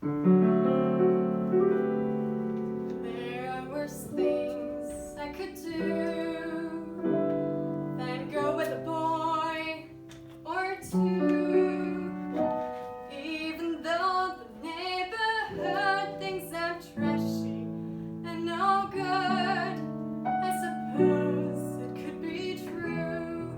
There are worse things I could do than go with a boy or two. Even though the neighborhood thinks I'm trashy and no good, I suppose it could be true.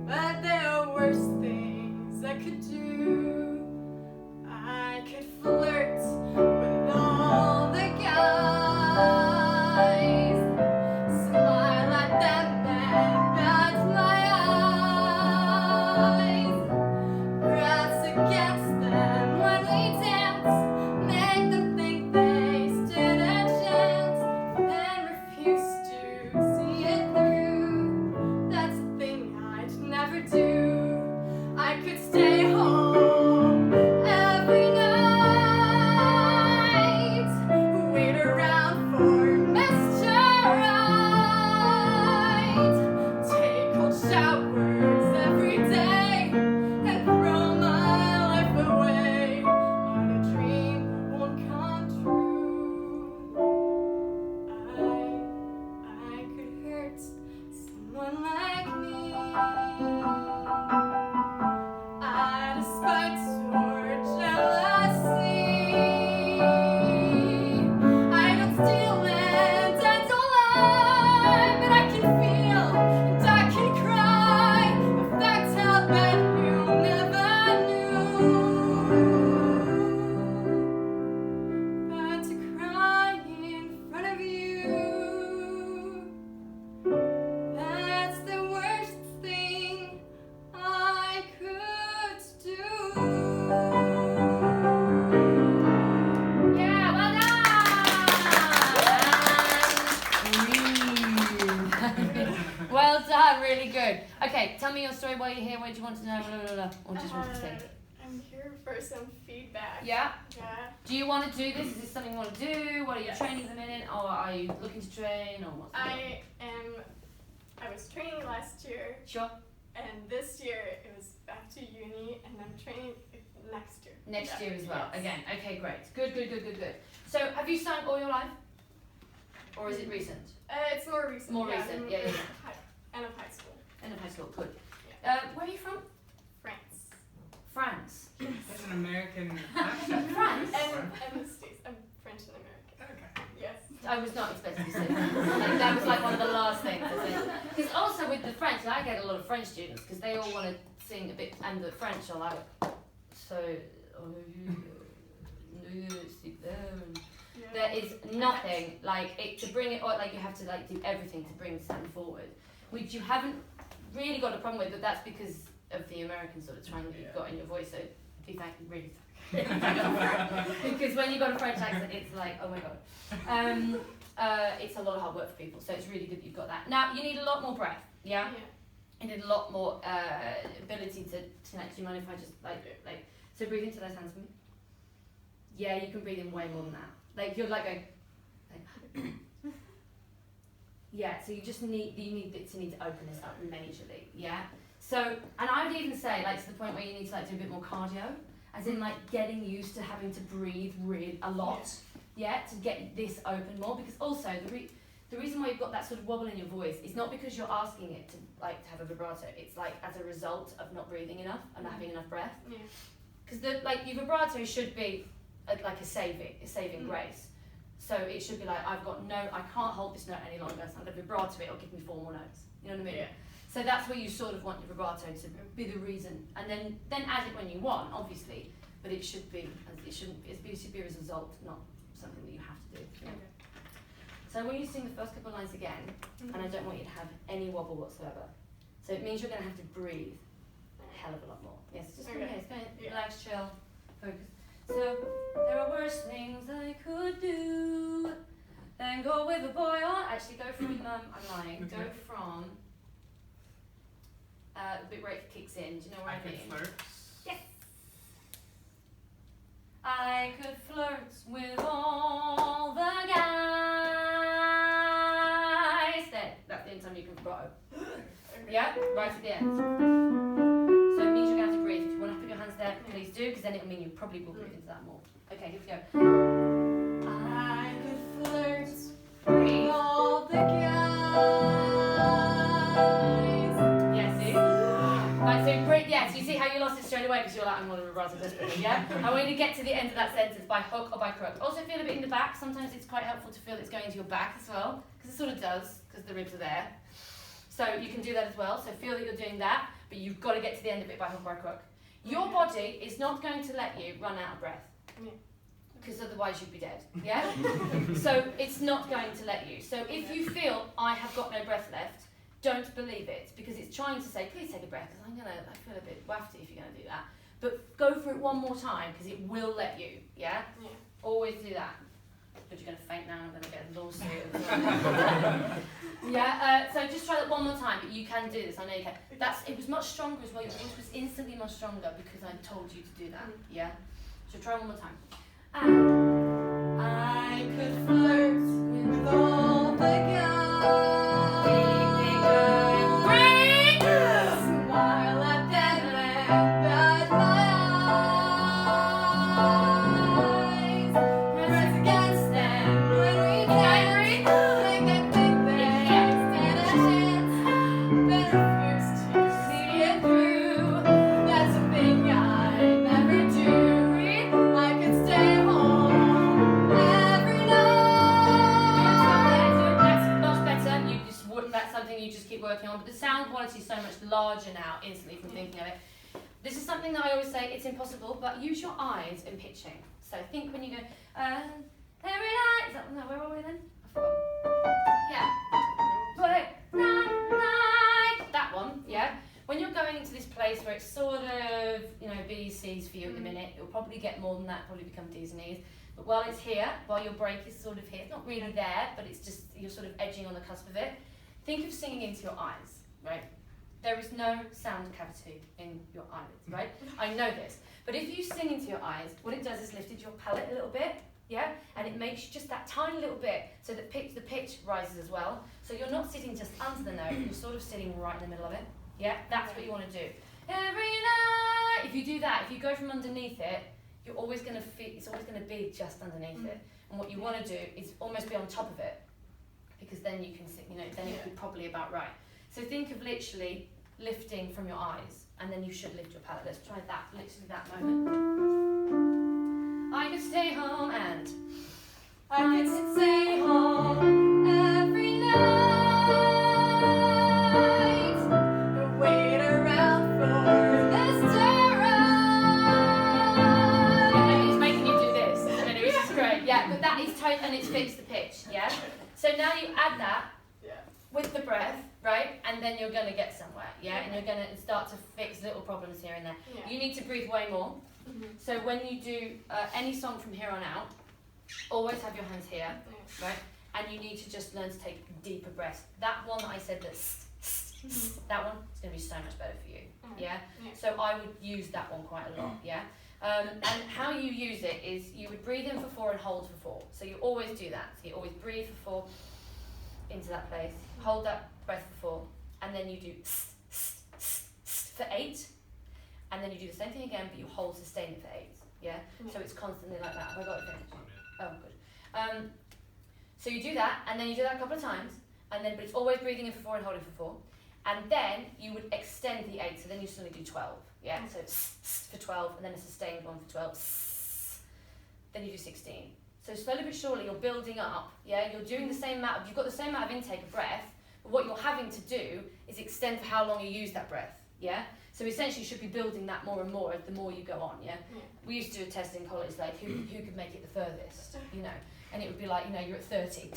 But there are worse things I could do. I could flirt with all the guys, smile at them and bat my eyes, press against them when we dance, make them think they stood a chance, then refuse to see it through. That's a thing I'd never do. I could stay home every night, wait around for Mr. Right, take cold showers every day, and throw my life away on a dream that won't come true. I could hurt someone like me. Out of spite or jealousy, I don't steal and I don't lie, but I can feel and I can cry. The facts I'll bet you never knew. But to cry in front of you, that's the worst thing I could do. Yeah, well done! Well done, really good. Okay, tell me your story, why you're here, what do you want to know, blah, blah, blah, or just want to say. I'm here for some feedback. Yeah? Yeah. Do you want to do this? Is this something you want to do? What are your Yes. trainings at the minute? Or are you looking to train? Or what's the deal? I was training last year, Sure. and this year it was back to uni, and I'm training next year. Next Yeah. year as well. Yes. Again. Okay, great. Good. So have you sung all your life? Or is it recent? It's more recent. More recent, in- yeah. End of high school. End of high school, good. Yeah. Where are you from? France. France. That's an American accent. France? And the States. I'm French and American. Okay. Yes. I was not expecting you to say France. Like, that was like one of the last things I said. Because also with the French, I get a lot of French students because they all want to sing a bit, and the French are like, so, stick there, and Yeah. there is nothing like it to bring it, or like you have to like do everything to bring something forward, which you haven't really got a problem with, but that's because of the American sort of twang that you've got in your voice. So be thankful, really thankful. Because when you've got a French accent, it's like, oh my god. It's a lot of hard work for people, so it's really good that you've got that. Now you need a lot more breath, yeah. You need a lot more ability to connect. Do you mind if I just like so breathe into those hands for me? Yeah, you can breathe in way more than that. Like you're like going like yeah, so you need to open this up majorly, yeah? So, and I would even say like to the point where you need to like do a bit more cardio, as in like getting used to having to breathe really a lot, yeah, to get this open more, because also the reason why you've got that sort of wobble in your voice is not because you're asking it to like to have a vibrato, it's like as a result of not breathing enough and not having enough breath. Yeah. Because the like your vibrato should be like a saving grace. So it should be like I can't hold this note any longer, so I'm going to vibrato it, it'll give me 4 more notes. You know what I mean? Yeah. So that's where you sort of want your vibrato to be the reason, and then add it when you want, obviously. But it should be it should be a result, not something that you have to do. Yeah. Okay. So when you sing the first couple of lines again, and I don't want you to have any wobble whatsoever. So it means you're going to have to breathe a hell of a lot more. Yes, just from here, it's going to relax, chill, focus. So there are worse things I could do than go with a boy on. Actually, go from I'm lying. Go from the bit where it kicks in. Do you know what I could mean? flirt. Yes. I could flirt with all the guys. There. That's the only time you can vibrato. Yeah, right at the end. So it means you're going to have to breathe. If you want to put your hands there, please do, because then it'll mean you probably will breathe into that more. Okay, here we go. I could flirt with all the guys. Yeah, see? Right, so breathe, yeah, so you see how you lost it straight away because you're like, I'm going to rather desperately, yeah? I want you to get to the end of that sentence by hook or by crook. Also feel a bit in the back. Sometimes it's quite helpful to feel it's going into your back as well, because it sort of does, because the ribs are there. So you can do that as well. So feel that you're doing that, but you've got to get to the end of it by hook or by crook. Your body is not going to let you run out of breath, because otherwise you'd be dead, yeah? So it's not going to let you. So if you feel, I have got no breath left, don't believe it, because it's trying to say, please take a breath, because I feel a bit wafty if you're going to do that. But go for it one more time, because it will let you, yeah? Always do that. But you're going to faint now, I'm going to get a lawsuit. Yeah, so just try that one more time, but you can do this, I know you can. It was much stronger as well, your voice was instantly much stronger because I told you to do that, yeah? So try one more time. I could flirt with all the guys. Smile at them and bite my eyes. Press against them when we dance. Like a big bear, stand a chance. Better first to see it through. That's a thing I never do. I could stay home every night. That's much better. That's something you just keep working on. But the sound quality is so much larger now, instantly from thinking of it. This is something that I always say, it's impossible, but use your eyes in pitching. So think when you go, every night. No, where are we then? I forgot. Yeah. Night. That one, yeah. When you're going into this place where it's sort of, B's, C's for you at the minute, it'll probably get more than that, probably become D's and E's. But while it's here, while your break is sort of here, it's not really there, but it's just, you're sort of edging on the cusp of it. Think of singing into your eyes, right? There is no sound cavity in your eyelids, right? I know this. But if you sing into your eyes, what it does is lifted your palate a little bit, yeah? And it makes just that tiny little bit so that the pitch rises as well. So you're not sitting just under the note, you're sort of sitting right in the middle of it. Yeah, that's what you want to do. Every night. If you do that, if you go from underneath it, you're always going to feel, it's always going to be just underneath it. And what you want to do is almost be on top of it, because then you can, then it'll be probably about right. So think of literally lifting from your eyes, and then you should lift your palate. Let's try that, literally that moment. I could stay home and I could stay home every night. Wait around for Mr. Right. Yeah, it's making you do this. Anyway, this is great. Yeah, but that is tight and it's fixed the pitch. Yeah. So now you add that with the breath, right? And then you're going to get somewhere. Yeah. And you're going to start to fix little problems here and there. Yeah. You need to breathe way more. So when you do any song from here on out, always have your hands here, right? And you need to just learn to take deeper breaths. That one that I said, that one is going to be so much better for you, yeah? So I would use that one quite a lot, yeah? And how you use it is you would breathe in for 4 and hold for 4. So you always do that. So you always breathe for 4 into that place, hold that breath for 4, and then you do for 8. And then you do the same thing again, but you hold sustain it for 8. Yeah? So it's constantly like that. Have I got it finished? Oh, good. So you do that, and then you do that a couple of times, but it's always breathing in for 4 and holding for 4. And then you would extend the 8, so then you suddenly do 12. Yeah? So it's for 12, and then a sustained one for 12. Then you do 16. So slowly but surely you're building up, yeah? You're doing the same amount, you've got the same amount of intake of breath, but what you're having to do is extend for how long you use that breath, yeah? So essentially you should be building that more and more the more you go on, yeah? We used to do a test in college, like who could make it the furthest, and it would be like, you're at 30,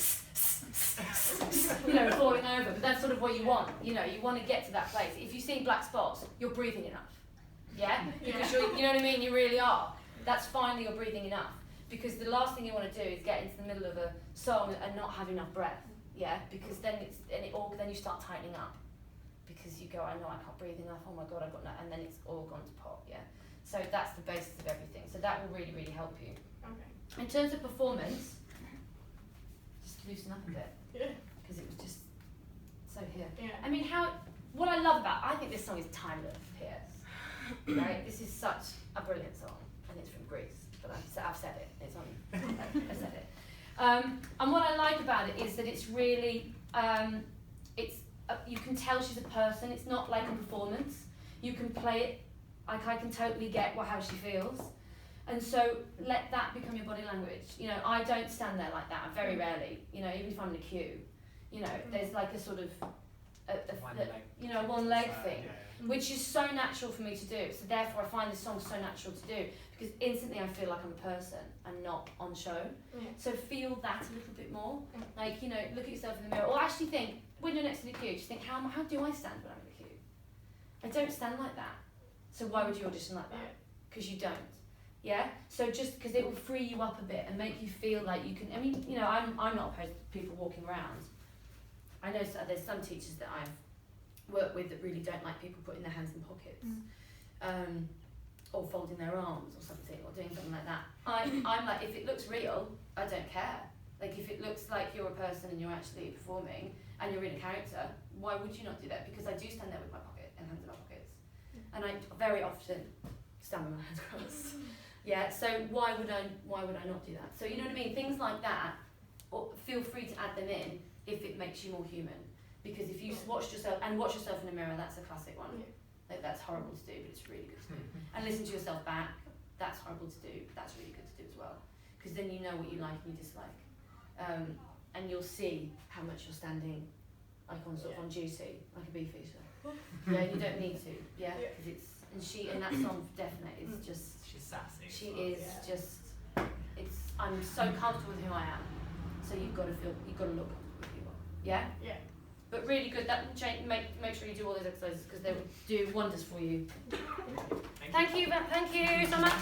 falling over, but that's sort of what you want, you want to get to that place. If you see black spots, you're breathing enough, yeah? Because you know what I mean, you really are. That's finally you're breathing enough, because the last thing you want to do is get into the middle of a song and not have enough breath, yeah? Because then then you start tightening up. Because you go, I know I can't breathe enough, oh my god, I've got no, and then it's all gone to pot, yeah? So that's the basis of everything. So that will really, really help you. Okay. In terms of performance, just loosen up a bit. Yeah. Because it was just so here. Yeah. I mean, what I love about, I think this song is timeless, P.S. Right? This is such a brilliant song. it's from Greece, but I've said it. It's on. I said it. And what I like about it is that it's really, you can tell she's a person. It's not like a performance. You can play it. Like I can totally get how she feels, and so let that become your body language. You know, I don't stand there like that. Very rarely. You know, even if I'm in a queue, you know, there's like a sort of, one leg thing, which is so natural for me to do. So therefore, I find this song so natural to do because instantly I feel like I'm a person and not on show. Yeah. So feel that a little bit more. Like, you know, look at yourself in the mirror, or actually think when you're next to the queue, just think how do I stand when I'm in the queue? I don't stand like that. So why would you audition like that? Because you don't. Yeah? So just because it will free you up a bit and make you feel like you can, I mean, you know, I'm not opposed to people walking around. I know there's some teachers that I've worked with that really don't like people putting their hands in pockets, or folding their arms or something, or doing something like that. I'm like, if it looks real, I don't care. Like if it looks like you're a person and you're actually performing and you're in a character, why would you not do that? Because I do stand there with my pocket and hands in my pockets. And I very often stand with my hands crossed. Yeah, so why would I not do that? So you know what I mean? Things like that, or feel free to add them in if it makes you more human. Because if you watch yourself in the mirror, that's a classic one. Yeah. Like that's horrible to do, but it's really good to do. And listen to yourself back, that's horrible to do, but that's really good to do as well. Because then you know what you like and you dislike. And you'll see how much you're standing like on sort of on duty, like a beefeater. Yeah, you don't need to. Yeah, because and that song definitely is just. She's sassy. She is just. I'm so comfortable with who I am. So you've got to look comfortable with who you are. Yeah. Yeah. But really good. That make sure you do all those exercises because they will do wonders for you. Thank you. Thank you so much.